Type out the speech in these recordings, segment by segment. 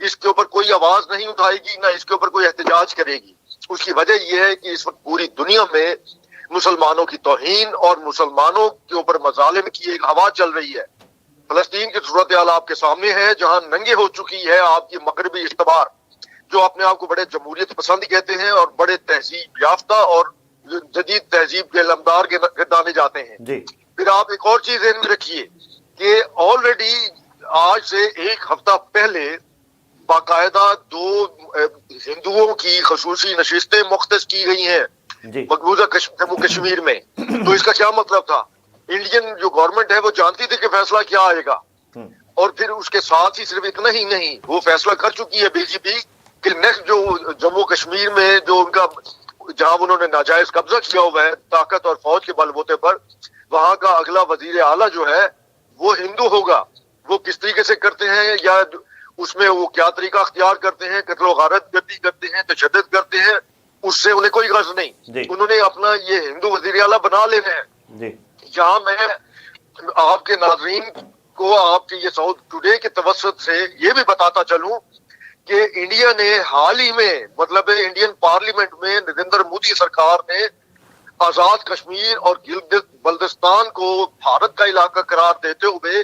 اس کے اوپر کوئی آواز نہیں اٹھائے گی، نہ اس کے اوپر کوئی احتجاج کرے گی۔ اس کی وجہ یہ ہے کہ اس وقت پوری دنیا میں مسلمانوں کی توہین اور مسلمانوں کے اوپر مظالم کی ایک ہوا چل رہی ہے۔ فلسطین کی صورتحال آپ کے سامنے ہے، جہاں ننگے ہو چکی ہے آپ کی مغربی استعمار، جو اپنے آپ کو بڑے جمہوریت پسند کہتے ہیں اور بڑے تہذیب یافتہ اور جدید تہذیب کے علمدار گردانے جاتے ہیں۔ جی پھر آپ ایک اور چیز ذہن میں رکھیے کہ آلریڈی آج سے ایک ہفتہ پہلے باقاعدہ 2 ہندوؤں کی خصوصی نشستیں مختص کی گئی ہیں جی مقبوضہ جموں کشمیر میں۔ تو اس کا کیا مطلب تھا؟ انڈین جو گورنمنٹ ہے وہ جانتی تھی کہ فیصلہ کیا آئے گا، اور پھر اس کے ساتھ ہی صرف اتنا ہی نہیں، وہ فیصلہ کر چکی ہے بی جے پی کہ نیکسٹ جو جموں کشمیر میں جو ان کا جہاں انہوں نے ناجائز قبضہ کیا ہوا ہے طاقت اور فوج کے بل بوتے پر، وہاں کا اگلا وزیر اعلیٰ جو ہے وہ ہندو ہوگا۔ وہ کس طریقے سے کرتے ہیں یا اس میں وہ کیا طریقہ اختیار کرتے ہیں، قتل و غارت گردی کرتے ہیں، تشدد کرتے ہیں، اس سے انہیں کوئی غرض نہیں۔ جی انہوں نے اپنا یہ ہندو وزیر اعلیٰ بنا لینا ہے۔ جی یہاں میں آپ کے ناظرین کو آپ کے یہ ساؤتھ ٹوڈے کے توسط سے یہ بھی بتاتا چلوں کہ انڈیا نے حال ہی میں مطلب انڈین پارلیمنٹ میں نریندر مودی سرکار نے آزاد کشمیر اور گلگت بلتستان کو بھارت کا علاقہ قرار دیتے ہوئے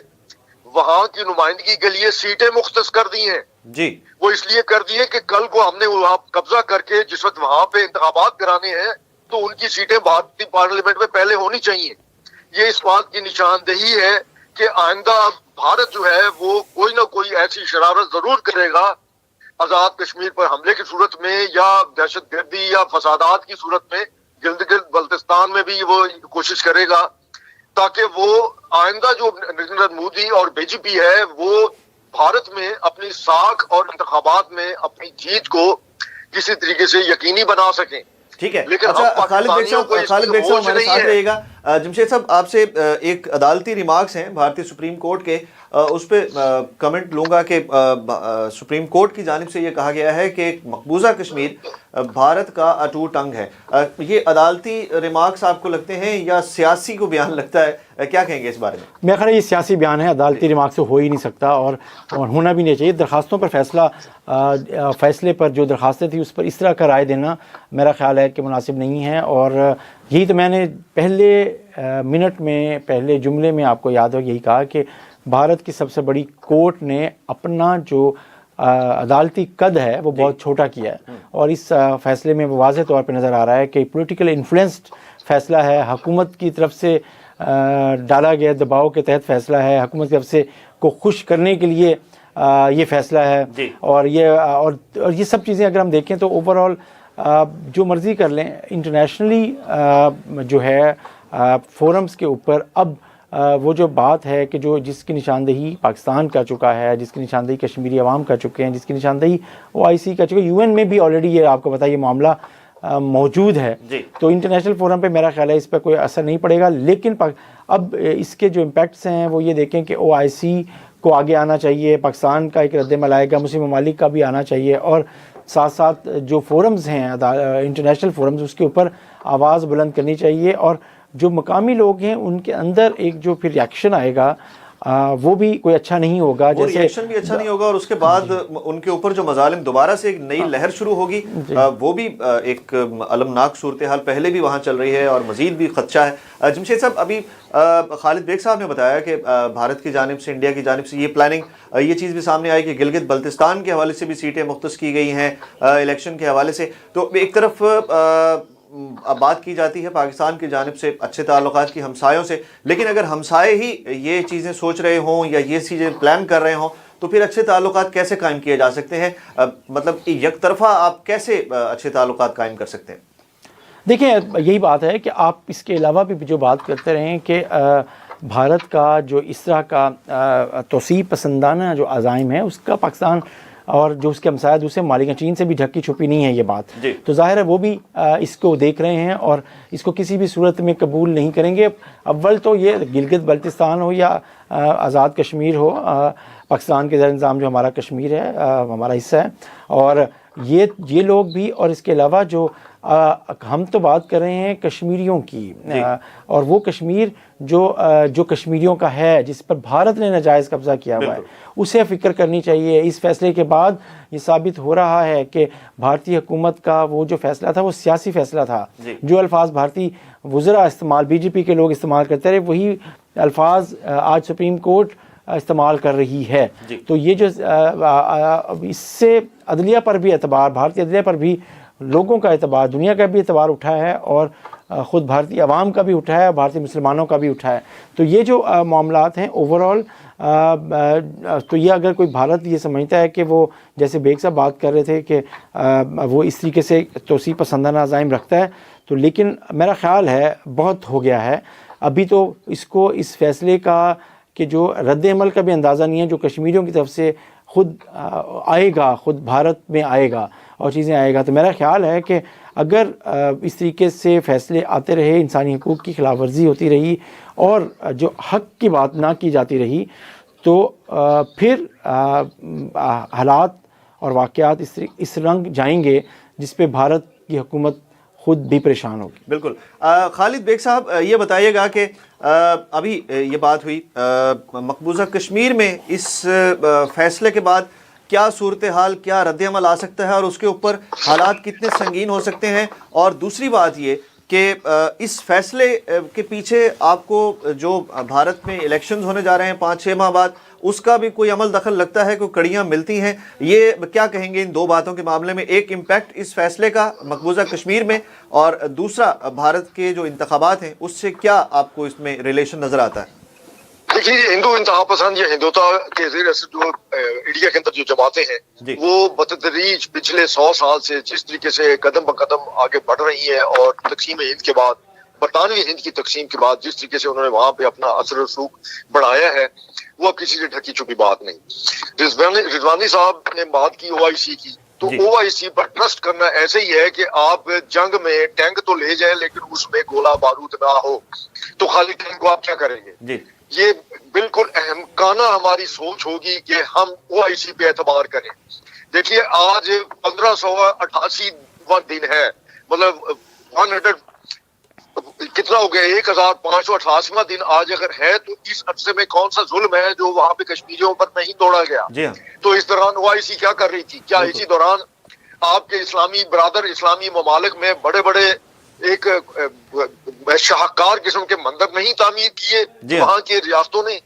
وہاں کی نمائندگی کے لیے سیٹیں مختص کر دی ہیں۔ جی وہ اس لیے کر دی ہے کہ کل کو ہم نے وہاں قبضہ کر کے جس وقت وہاں پہ انتخابات کرانے ہیں تو ان کی سیٹیں بھارتی پارلیمنٹ میں پہلے ہونی چاہیے۔ یہ اس بات کی نشاندہی ہے کہ آئندہ بھارت جو ہے وہ کوئی نہ کوئی ایسی شرارت ضرور کرے گا آزاد کشمیر پر حملے کی صورت میں یا دہشت گردی یا فسادات کی صورت میں۔ گلگت بلتستان میں بھی وہ کوشش کرے گا تاکہ وہ آئندہ جو نریندر مودی اور بی جے پی ہے وہ بھارت میں اپنی ساکھ اور انتخابات میں اپنی جیت کو کسی طریقے سے یقینی بنا سکیں۔ ٹھیک ہے۔ لیکن اچھا خالد بیگ صاحب ہمارے ساتھ رہیے گا۔ جمشید صاحب آپ سے ایک عدالتی ریمارکس ہیں بھارتی سپریم کورٹ کے، اس پہ کمنٹ لوں گا کہ سپریم کورٹ کی جانب سے یہ کہا گیا ہے کہ مقبوضہ کشمیر بھارت کا اٹوٹ انگ ہے۔ یہ عدالتی ریمارکس آپ کو لگتے ہیں یا سیاسی کو بیان لگتا ہے؟ کیا کہیں گے اس بارے میں؟ میرا خیال ہے یہ سیاسی بیان ہے، عدالتی ریمارک سے ہو ہی نہیں سکتا اور ہونا بھی نہیں چاہیے۔ درخواستوں پر فیصلے پر جو درخواستیں تھیں اس پر اس طرح کا رائے دینا میرا خیال ہے کہ مناسب نہیں ہے، اور یہی تو میں نے پہلے منٹ میں پہلے جملے میں آپ کو یاد ہو یہی کہا کہ بھارت کی سب سے بڑی کورٹ نے اپنا جو عدالتی قد ہے وہ بہت چھوٹا کیا ہے، اور اس فیصلے میں واضح طور پہ نظر آ رہا ہے کہ پولیٹیکل انفلوئنسڈ فیصلہ ہے، حکومت کی طرف سے ڈالا گیا دباؤ کے تحت فیصلہ ہے، حکومت کی طرف سے کو خوش کرنے کے لیے یہ فیصلہ ہے۔ اور یہ سب چیزیں اگر ہم دیکھیں تو اوور آل جو مرضی کر لیں انٹرنیشنلی جو ہے فورمز کے اوپر اب وہ جو بات ہے کہ جس کی نشاندہی پاکستان کر چکا ہے، جس کی نشاندہی کشمیری عوام کر چکے ہیں، جس کی نشاندہی OIC کر چکے ہیں، UN میں بھی آلریڈی یہ آپ کو پتہ یہ معاملہ موجود ہے، تو انٹرنیشنل فورم پہ میرا خیال ہے اس پہ کوئی اثر نہیں پڑے گا۔ لیکن اب اس کے جو امپیکٹس ہیں وہ یہ دیکھیں کہ OIC کو آگے آنا چاہیے، پاکستان کا ایک رد عمل آئے گا، مسلم ممالک کا بھی آنا چاہیے، اور ساتھ ساتھ جو فورمز ہیں انٹرنیشنل فورمز اس کے اوپر آواز بلند کرنی چاہیے، اور جو مقامی لوگ ہیں ان کے اندر ایک جو پھر ریاکشن آئے گا وہ بھی کوئی اچھا نہیں ہوگا، جیسے ریاکشن بھی اچھا نہیں ہوگا، اور اس کے بعد ان کے اوپر جو مظالم دوبارہ سے ایک نئی لہر شروع ہوگی، وہ بھی ایک المناک صورتحال پہلے بھی وہاں چل رہی ہے اور مزید بھی خدشہ ہے۔ جمشید صاحب ابھی خالد بیگ صاحب نے بتایا کہ بھارت کی جانب سے انڈیا کی جانب سے یہ پلاننگ یہ چیز بھی سامنے آئی کہ گلگت بلتستان کے حوالے سے بھی سیٹیں مختص کی گئی ہیں الیکشن کے حوالے سے۔ تو ایک طرف اب بات کی جاتی ہے پاکستان کی جانب سے اچھے تعلقات کی ہمسایوں سے، لیکن اگر ہمسائے ہی یہ چیزیں سوچ رہے ہوں یا یہ چیزیں پلان کر رہے ہوں تو پھر اچھے تعلقات کیسے قائم کیے جا سکتے ہیں؟ مطلب یک طرفہ آپ کیسے اچھے تعلقات قائم کر سکتے ہیں؟ دیکھیں یہی بات ہے کہ آپ اس کے علاوہ بھی جو بات کرتے رہیں کہ بھارت کا جو اس طرح کا توسیع پسندانہ جو عزائم ہے اس کا پاکستان اور جو اس کے ہمسایہ دوسرے ممالک ہیں چین سے بھی ڈھکی چھپی نہیں ہے یہ بات، تو ظاہر ہے وہ بھی اس کو دیکھ رہے ہیں اور اس کو کسی بھی صورت میں قبول نہیں کریں گے۔ اول تو یہ گلگت بلتستان ہو یا آزاد کشمیر ہو، پاکستان کے زیر انتظام جو ہمارا کشمیر ہے ہمارا حصہ ہے، اور یہ لوگ بھی، اور اس کے علاوہ جو ہم تو بات کر رہے ہیں کشمیریوں کی، اور وہ کشمیر جو کشمیریوں کا ہے، جس پر بھارت نے ناجائز قبضہ کیا ہوا ہے، اسے فکر کرنی چاہیے۔ اس فیصلے کے بعد یہ ثابت ہو رہا ہے کہ بھارتی حکومت کا وہ جو فیصلہ تھا وہ سیاسی فیصلہ تھا۔ جو الفاظ بھارتی وزراء بی جے پی کے لوگ استعمال کرتے رہے، وہی الفاظ آج سپریم کورٹ استعمال کر رہی ہے۔ تو یہ جو اس سے عدلیہ پر بھی اعتبار، بھارتی عدلیہ پر بھی لوگوں کا اعتبار، دنیا کا بھی اعتبار اٹھا ہے، اور خود بھارتی عوام کا بھی اٹھا ہے، بھارتی مسلمانوں کا بھی اٹھا ہے۔ تو یہ جو معاملات ہیں اوورآل، تو یہ اگر کوئی بھارت یہ سمجھتا ہے کہ وہ، جیسے بیگ صاحب بات کر رہے تھے کہ وہ اس طریقے سے توسیع پسندانہ عزائم رکھتا ہے، تو لیکن میرا خیال ہے بہت ہو گیا ہے۔ ابھی تو اس فیصلے کا کہ جو رد عمل کا بھی اندازہ نہیں ہے، جو کشمیریوں کی طرف سے خود آئے گا، خود بھارت میں آئے گا اور چیزیں آئے گا۔ تو میرا خیال ہے کہ اگر اس طریقے سے فیصلے آتے رہے، انسانی حقوق کی خلاف ورزی ہوتی رہی اور جو حق کی بات نہ کی جاتی رہی، تو پھر حالات اور واقعات اس رنگ جائیں گے جس پہ بھارت کی حکومت خود بھی پریشان ہوگی۔ بالکل۔ خالد بیگ صاحب، یہ بتائیے گا کہ ابھی یہ بات ہوئی مقبوضہ کشمیر میں، اس فیصلے کے بعد کیا صورتحال، کیا رد عمل آ سکتا ہے، اور اس کے اوپر حالات کتنے سنگین ہو سکتے ہیں؟ اور دوسری بات یہ کہ اس فیصلے کے پیچھے آپ کو جو بھارت میں الیکشنز ہونے جا رہے ہیں 5-6 ماہ بعد، اس کا بھی کوئی عمل دخل لگتا ہے، کوئی کڑیاں ملتی ہیں؟ یہ کیا کہیں گے ان دو باتوں کے معاملے میں؟ ایک امپیکٹ اس فیصلے کا مقبوضہ کشمیر میں، اور دوسرا بھارت کے جو انتخابات ہیں اس سے کیا آپ کو اس میں ریلیشن نظر آتا ہے؟ دیکھیے، ہندو انتہا پسند یا ہندوتا کے زیر اثر جو انڈیا کے اندر جو جماعتیں ہیں، وہ بتدریج پچھلے 100 سال سے جس طریقے سے قدم بقدم آگے بڑھ رہی ہیں، اور تقسیم ہند کے بعد، برطانوی ہند کی تقسیم کے بعد جس طریقے سے انہوں نے وہاں پہ اپنا اثر و رسوخ بڑھایا ہے، وہ کسی سے ڈھکی چھپی بات نہیں۔ رضوانی صاحب نے بات کی OIC کی، تو OIC پر ٹرسٹ کرنا ایسے ہی ہے کہ آپ جنگ میں ٹینک تو لے جائیں لیکن اس میں گولہ بارود نہ ہو، تو خالی ٹینک کو آپ کیا کریں گے؟ یہ بالکل احمقانہ ہماری سوچ ہوگی کہ ہم OIC پہ اعتبار کریں۔ دیکھیے، آج 1588واں دن ہے، مطلب 100 کتنا ہو گیا، 1588واں دن آج اگر ہے، تو اس عرصے میں کون سا ظلم ہے جو وہاں پہ کشمیریوں پر نہیں توڑا گیا؟ تو اس دوران OIC کیا کر رہی تھی؟ کیا اسی دوران آپ کے اسلامی برادر اسلامی ممالک میں بڑے بڑے ایک شاہکار قسم کے مندر نہیں تعمیر کیے وہاں کی ریاستوں نے؟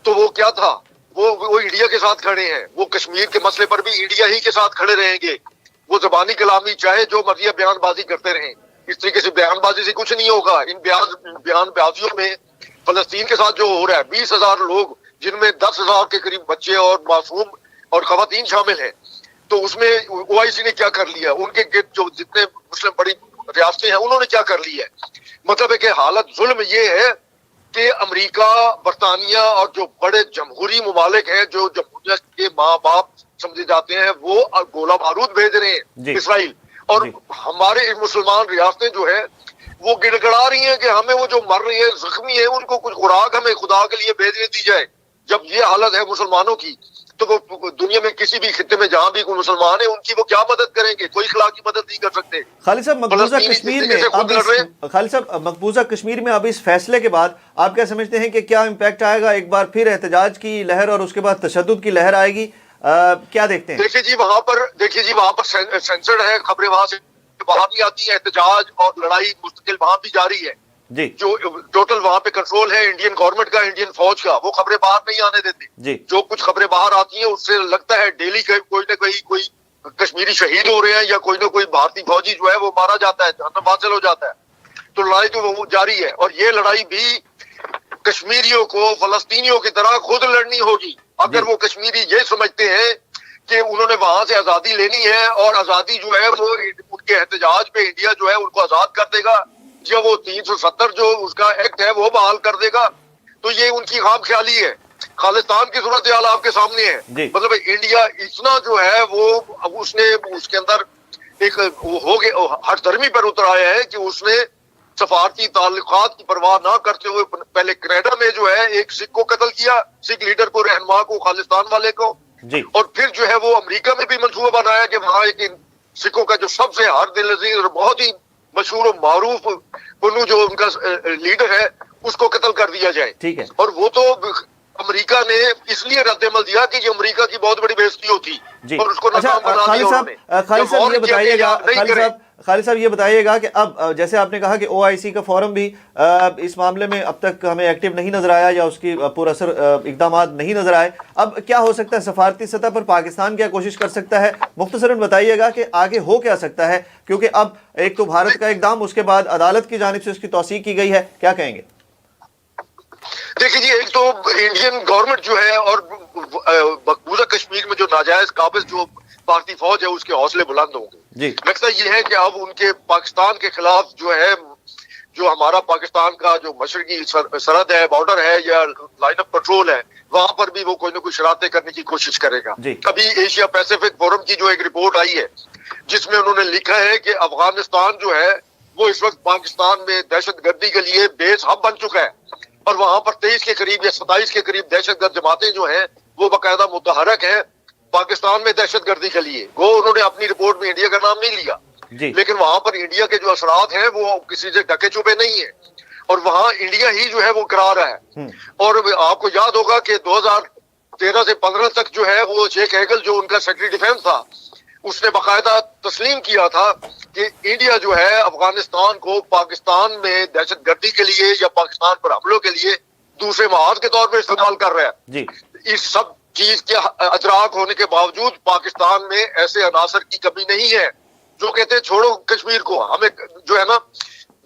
تو وہ کیا تھا؟ وہ انڈیا کے ساتھ کھڑے ہیں، وہ کشمیر کے مسئلے پر بھی انڈیا ہی کے ساتھ کھڑے رہیں گے۔ وہ زبانی کلامی چاہے جو مرضی بیان بازی کرتے رہیں، اس طریقے سے بیان بازی سے کچھ نہیں ہوگا۔ ان بیان بازیوں میں فلسطین کے ساتھ جو ہو رہا ہے، 20,000 لوگ جن میں 10,000 کے قریب بچے اور معصوم اور خواتین شامل ہیں، تو اس میں OIC نے کیا کر لیا؟ ان کے گرد جو جتنے مسلم بڑی ریاستیں ہیں انہوں نے کیا کر لی ہے؟ مطلب ہے کہ حالت ظلم یہ ہے کہ امریکہ، برطانیہ اور جو بڑے جمہوری ممالک ہیں جو جمہوریت کے ماں باپ سمجھے جاتے ہیں، وہ گولہ بارود بھیج رہے ہیں اسرائیل، اور ہمارے مسلمان ریاستیں جو ہے وہ گڑ گڑا رہی ہیں کہ ہمیں وہ جو مر رہی ہیں، زخمی ہیں، ان کو کچھ خوراک ہمیں خدا کے لیے بھیجنے دی جائے۔ جب یہ حالت ہے مسلمانوں کی، تو وہ دنیا میں کسی بھی خطے میں جہاں بھی کوئی مسلمان ہے، ان کی وہ کیا مدد کریں گے؟ کوئی اخلاقی مدد نہیں کر سکتے۔ خالد صاحب، مقبوضہ کشمیر میں اب اس فیصلے کے بعد آپ کیا سمجھتے ہیں کہ کیا امپیکٹ آئے گا؟ ایک بار پھر احتجاج کی لہر اور اس کے بعد تشدد کی لہر آئے گی، کیا دیکھتے ہیں؟ دیکھیے جی، وہاں پر سینسرڈ ہے، خبریں وہاں سے باہر نہیں آتی ہیں، احتجاج اور لڑائی مستقل وہاں بھی جاری ہے۔ جو ٹوٹل وہاں پہ کنٹرول ہے انڈین گورنمنٹ کا، انڈین فوج کا، وہ خبریں باہر نہیں آنے دیتے۔ جو کچھ خبریں باہر آتی ہیں اس سے لگتا ہے ڈیلی کوئی نہ کوئی کشمیری شہید ہو رہے ہیں، یا کوئی نہ کوئی بھارتی فوجی جو ہے وہ مارا جاتا ہے، جہنم حاصل ہو جاتا ہے۔ تو لڑائی تو وہ جاری ہے، اور یہ لڑائی بھی کشمیریوں کو فلسطینیوں کی طرح خود لڑنی ہوگی۔ اگر وہ کشمیری یہ سمجھتے ہیں کہ انہوں نے وہاں سے آزادی لینی ہے، اور آزادی جو ہے وہ ان کے احتجاج پہ انڈیا جو ہے ان کو آزاد کر دے گا، یا وہ 370 جو اس کا ایکٹ ہے وہ بحال کر دے گا، تو یہ ان کی خواب خیالی ہے۔ خالستان کی صورتحال آپ کے سامنے ہے۔ مطلب انڈیا اتنا جو ہے وہ اس نے اس کے اندر ایک ہو گیا، ہر دھرمی پر اتر آیا ہے کہ اس نے سفارتی تعلقات کی پرواہ نہ کرتے ہوئے پہلے کینیڈا میں جو ہے ایک سکھ کو قتل کیا، سکھ لیڈر کو، رہنما کو، خالستان والے کو، جی۔ اور پھر جو ہے وہ امریکہ میں بھی منصوبہ بنایا کہ وہاں ایک سکھوں کا جو سب سے ہر دل عزیز اور بہت ہی مشہور و معروف بنو جو ان کا لیڈر ہے اس کو قتل کر دیا جائے. ٹھیک ہے. اور وہ تو امریکہ نے اس لیے رد عمل دیا کہ یہ امریکہ کی بہت بڑی بےزتی ہوتی جی. اور اس کو ناکام بنا دیا انہوں نے. خالد صاحب یہ بتائیے گا کہ اب جیسے آپ نے کہا کہ او آئی سی کا فورم بھی اس معاملے میں اب تک ہمیں ایکٹیو نہیں نظر آیا یا اس کی پر اثر اقدامات نہیں نظر آئے. اب کیا ہو سکتا ہے سفارتی سطح پر پاکستان کیا کوشش کر سکتا ہے؟ مختصراً بتائیے گا کہ آگے ہو کیا سکتا ہے، کیونکہ اب ایک تو بھارت کا اقدام، اس کے بعد عدالت کی جانب سے اس کی توثیق کی گئی ہے، کیا کہیں گے؟ دیکھیے جی، ایک تو انڈین گورنمنٹ جو ہے اور مقبوضہ کشمیر میں جو ناجائز قابض جو بھارتی فوج ہے اس کے حوصلے بلند ہوں گے. جی. مقصد یہ ہے کہ اب ان کے پاکستان کے خلاف جو ہے، جو ہمارا پاکستان کا جو مشرقی سرحد ہے، بارڈر ہے یا لائن آف کنٹرول ہے، وہاں پر بھی وہ کوئی نہ کوئی شرارتیں کرنے کی کوشش کرے گا. جی. ابھی ایشیا پیسیفک فورم کی جو ایک رپورٹ آئی ہے جس میں انہوں نے لکھا ہے کہ افغانستان جو ہے وہ اس وقت پاکستان میں دہشت گردی کے لیے بیس ہب بن چکا ہے، اور وہاں پر 23 کے قریب یا 27 کے قریب دہشت گرد جماعتیں جو ہیں وہ باقاعدہ متحرک ہیں پاکستان میں دہشت گردی کے لیے. وہ انہوں نے اپنی رپورٹ میں انڈیا کا نام نہیں لیا. جی. لیکن وہاں پر انڈیا کے جو اثرات ہیں وہ کسی سے ڈھکے چھپے نہیں ہیں، اور وہاں انڈیا ہی جو ہے وہ کرا رہا ہے. اور آپ کو یاد ہوگا کہ 2013 سے 15 تک جو ہے وہ شیخ ہیگل جو ان کا سیکرٹری ڈیفینس تھا، اس نے باقاعدہ تسلیم کیا تھا کہ انڈیا جو ہے افغانستان کو پاکستان میں دہشت گردی کے لیے یا پاکستان پر حملوں کے لیے دوسرے محاذ کے طور پر استعمال کر رہا ہے. جی. اس سب چیز کے ادراک ہونے کے باوجود پاکستان میں ایسے عناصر کی کمی نہیں ہے جو کہتے ہیں چھوڑو کشمیر کو، ہمیں جو ہے نا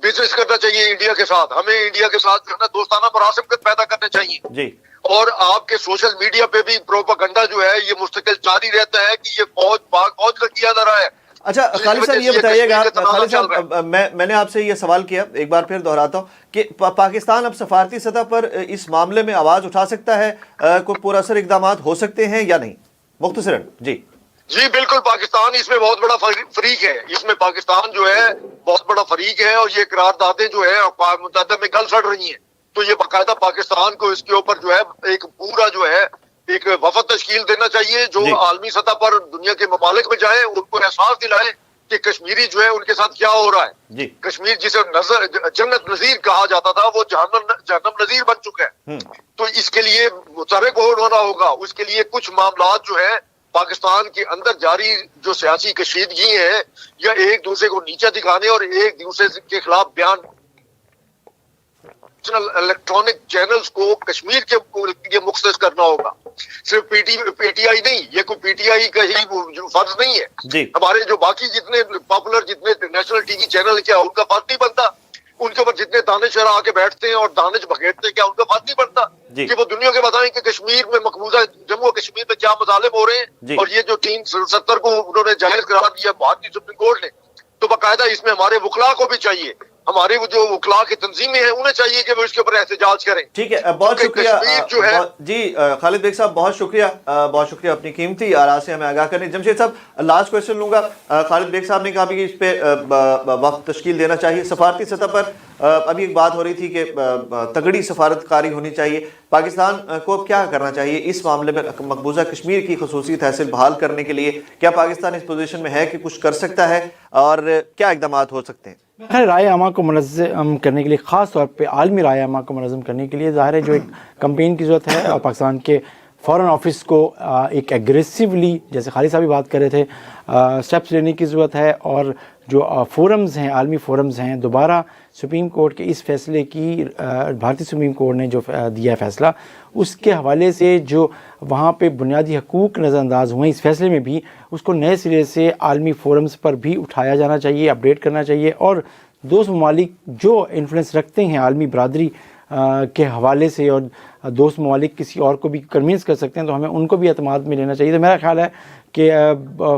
بزنس کرنا چاہیے انڈیا کے ساتھ، ہمیں انڈیا کے ساتھ جو ہے نا دوستانہ مراسم پیدا کرنے چاہیے. جی. اور آپ کے سوشل میڈیا پہ بھی پروپاگنڈا جو ہے یہ مستقل جاری رہتا ہے کہ یہ پاک فوج کا کیا جا رہا ہے. اچھا خالد صاحب یہ بتائیے گا، خالد صاحب میں نے آپ سے یہ سوال کیا، ایک بار پھر دہراتا ہوں کہ پاکستان اب سفارتی سطح پر اس معاملے میں آواز اٹھا سکتا ہے، کوئی پر اثر اقدامات ہو سکتے ہیں یا نہیں؟ مختصراً. جی. جی بالکل، پاکستان اس میں بہت بڑا فریق ہے. اس میں پاکستان جو ہے بہت بڑا فریق ہے، اور یہ قراردادیں جو ہے اقوام متحدہ میں گل سڑ رہی ہیں. تو یہ باقاعدہ پاکستان کو اس کے اوپر جو ہے ایک پورا جو ہے ایک وفد تشکیل دینا چاہیے جو عالمی سطح پر دنیا کے ممالک میں جائے، ان کو احساس دلائے کہ کشمیری جو ہے ان کے ساتھ کیا ہو رہا ہے. جی. کشمیر جسے جنت نظیر کہا جاتا تھا وہ جہنم نظیر بن چکا ہے. تو اس کے لیے متحرک ہونا ہوگا. اس کے لیے کچھ معاملات جو ہے پاکستان کے اندر جاری جو سیاسی کشیدگی ہے یا ایک دوسرے کو نیچا دکھانے اور ایک دوسرے کے خلاف بیان الیکٹرانک چینلز کو کشمیر کے لیے مختص کرنا ہوگا. صرف پی ٹی آئی نہیں، یہ کوئی پی ٹی آئی کا ہی فرض نہیں ہے. جی. ہمارے جو باقی جتنے پاپولر جتنے نیشنل ٹی وی چینل کیا ان کا فرض نہیں بنتا؟ ان کے اوپر جتنے دانشور آ کے بیٹھتے ہیں اور دانش بگیڑتے ہیں کیا ان کا فرض نہیں بنتا کہ وہ دنیا کے بتائیں کہ کشمیر میں مقبوضہ جموں و کشمیر میں کیا مظالم ہو رہے ہیں؟ اور یہ جو 370 کو انہوں نے جائز قرار دیا بھارتی سپریم کورٹ نے، تو باقاعدہ اس میں ہمارے وکلاء کو بھی چاہیے، ہمارے جو وکلاء کی تنظیمیں ہیں انہیں چاہیے کہ وہ اس کے اوپر احتجاج کریں. ٹھیک ہے، بہت شکریہ. جی خالد بیگ صاحب بہت شکریہ اپنی قیمتی آراء سے ہمیں آگاہ کرنے. جمشید صاحب لاسٹ کویشچن لوں گا. خالد بیگ صاحب نے کہا کہ اس پہ وقت تشکیل دینا چاہیے. سفارتی سطح پر ابھی ایک بات ہو رہی تھی کہ تگڑی سفارت کاری ہونی چاہیے. پاکستان کو کیا کرنا چاہیے اس معاملے میں مقبوضہ کشمیر کی خصوصی تحصیل بحال کرنے کے لیے؟ کیا پاکستان اس پوزیشن میں ہے کہ کچھ کر سکتا ہے، اور کیا اقدامات ہو سکتے ہیں؟ رائے عامہ کو منظم کرنے کے لیے، خاص طور پہ عالمی رائے عامہ کو منظم کرنے کے لیے ظاہر ہے جو ایک کمپین کی ضرورت ہے، اور پاکستان کے فورن آفس کو ایک ایگریسیولی، جیسے خالد صاحب بھی بات کر رہے تھے، سٹیپس لینے کی ضرورت ہے. اور جو فورمز ہیں، عالمی فورمز ہیں، دوبارہ سپریم کورٹ کے اس فیصلے کی بھارتی سپریم کورٹ نے جو دیا ہے فیصلہ، اس کے حوالے سے جو وہاں پہ بنیادی حقوق نظر انداز ہوئے اس فیصلے میں بھی، اس کو نئے سرے سے عالمی فورمز پر بھی اٹھایا جانا چاہیے، اپڈیٹ کرنا چاہیے. اور دوست ممالک جو انفلوئنس رکھتے ہیں عالمی برادری کے حوالے سے، اور دوست ممالک کسی اور کو بھی کنوینس کر سکتے ہیں، تو ہمیں ان کو بھی اعتماد میں لینا چاہیے. تو میرا خیال ہے کہ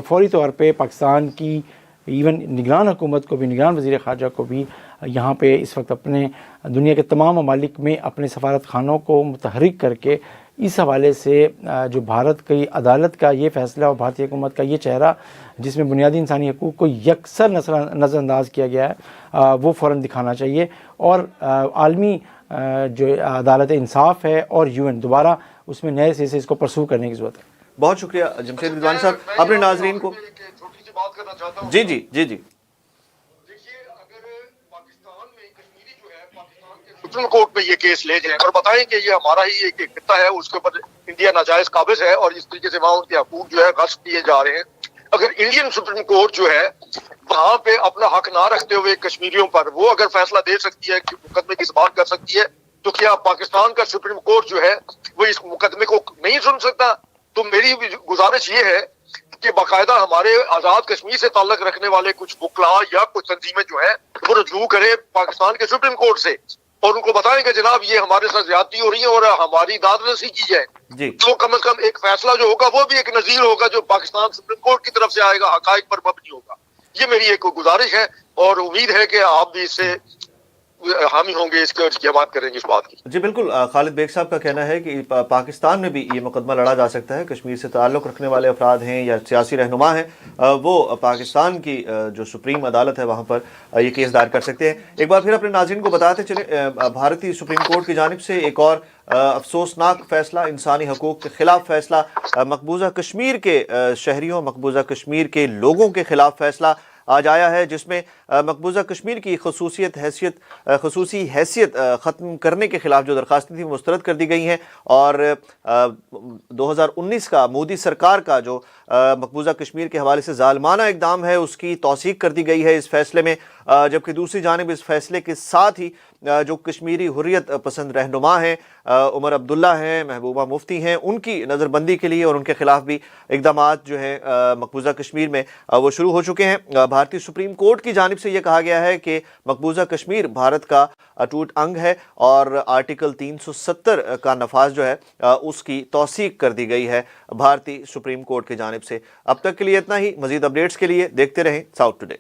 فوری طور پہ پاکستان کی ایون نگران حکومت کو بھی، نگران وزیر خارجہ کو بھی یہاں پہ اس وقت اپنے دنیا کے تمام ممالک میں اپنے سفارت خانوں کو متحرک کر کے اس حوالے سے جو بھارت کی عدالت کا یہ فیصلہ اور بھارتی حکومت کا یہ چہرہ جس میں بنیادی انسانی حقوق کو یکسر نظر انداز کیا گیا ہے، وہ فوراً دکھانا چاہیے. اور عالمی جو عدالت انصاف ہے اور UN دوبارہ اس میں نئے سرے سے اس کو پرسو کرنے کی ضرورت ہے. بہت شکریہ جمشید رضوانی صاحب. اپنے ناظرین کو چھوٹی سی بات کرنا چاہتا ہوں. جی جی جی جی دیکھیے اگر پاکستان میں کشمیری جو ہے پاکستان کے سپریم کورٹ میں یہ کیس لے جائیں اور بتائیں کہ یہ ہمارا ہی ایک خطہ ہے, اس کے اوپر انڈیا ناجائز قابض ہے اور اس طریقے سے وہاں ان کے حقوق جو ہے غصب کیے جا رہے ہیں, اگر انڈین سپریم کورٹ جو ہے وہاں پہ اپنا حق نہ رکھتے ہوئے کشمیریوں پر وہ اگر فیصلہ دے سکتی ہے کہ مقدمے کی سماعت کر سکتی ہے, تو کیا پاکستان کا سپریم کورٹ جو ہے وہ اس مقدمے کو نہیں سن سکتا؟ تو میری گزارش یہ ہے کہ باقاعدہ ہمارے آزاد کشمیر سے تعلق رکھنے والے کچھ وکلاء یا کچھ تنظیمیں جو ہیں وہ رجوع کریں پاکستان کے سپریم کورٹ سے اور ان کو بتائیں کہ جناب یہ ہمارے ساتھ زیادتی ہو رہی ہے اور ہماری داد رسی کی جائے. جی تو کم از کم ایک فیصلہ جو ہوگا وہ بھی ایک نظیر ہوگا جو پاکستان سپریم کورٹ کی طرف سے آئے گا, حقائق پر مبنی ہوگا. یہ میری ایک گزارش ہے اور امید ہے کہ آپ بھی اس سے حامی ہوں گے, اس کی بات کریں گے اس بات کی. جی بالکل. خالد بیگ صاحب کا کہنا ہے کہ پاکستان میں بھی یہ مقدمہ لڑا جا سکتا ہے. کشمیر سے تعلق رکھنے والے افراد ہیں یا سیاسی رہنما ہیں, وہ پاکستان کی جو سپریم عدالت ہے وہاں پر یہ کیس دائر کر سکتے ہیں. ایک بار پھر اپنے ناظرین کو بتاتے چلے, بھارتی سپریم کورٹ کی جانب سے ایک اور افسوسناک فیصلہ, انسانی حقوق کے خلاف فیصلہ, مقبوضہ کشمیر کے شہریوں, مقبوضہ کشمیر کے لوگوں کے خلاف فیصلہ آج آیا ہے, جس میں مقبوضہ کشمیر کی خصوصی حیثیت ختم کرنے کے خلاف جو درخواستیں تھیں مسترد کر دی گئی ہیں اور 2019 کا مودی سرکار کا جو مقبوضہ کشمیر کے حوالے سے ظالمانہ اقدام ہے اس کی توثیق کر دی گئی ہے اس فیصلے میں. جبکہ دوسری جانب اس فیصلے کے ساتھ ہی جو کشمیری حریت پسند رہنما ہیں, عمر عبداللہ ہیں, محبوبہ مفتی ہیں, ان کی نظر بندی کے لیے اور ان کے خلاف بھی اقدامات جو ہیں مقبوضہ کشمیر میں وہ شروع ہو چکے ہیں. بھارتی سپریم کورٹ کی جانب سے یہ کہا گیا ہے کہ مقبوضہ کشمیر بھارت کا اٹوٹ انگ ہے اور آرٹیکل 370 کا نفاذ جو ہے اس کی توثیق کر دی گئی ہے بھارتی سپریم کورٹ کی جانب سے. اب تک کے لیے اتنا ہی. مزید اپڈیٹس کے لیے دیکھتے رہیں ساؤتھ ٹوڈے.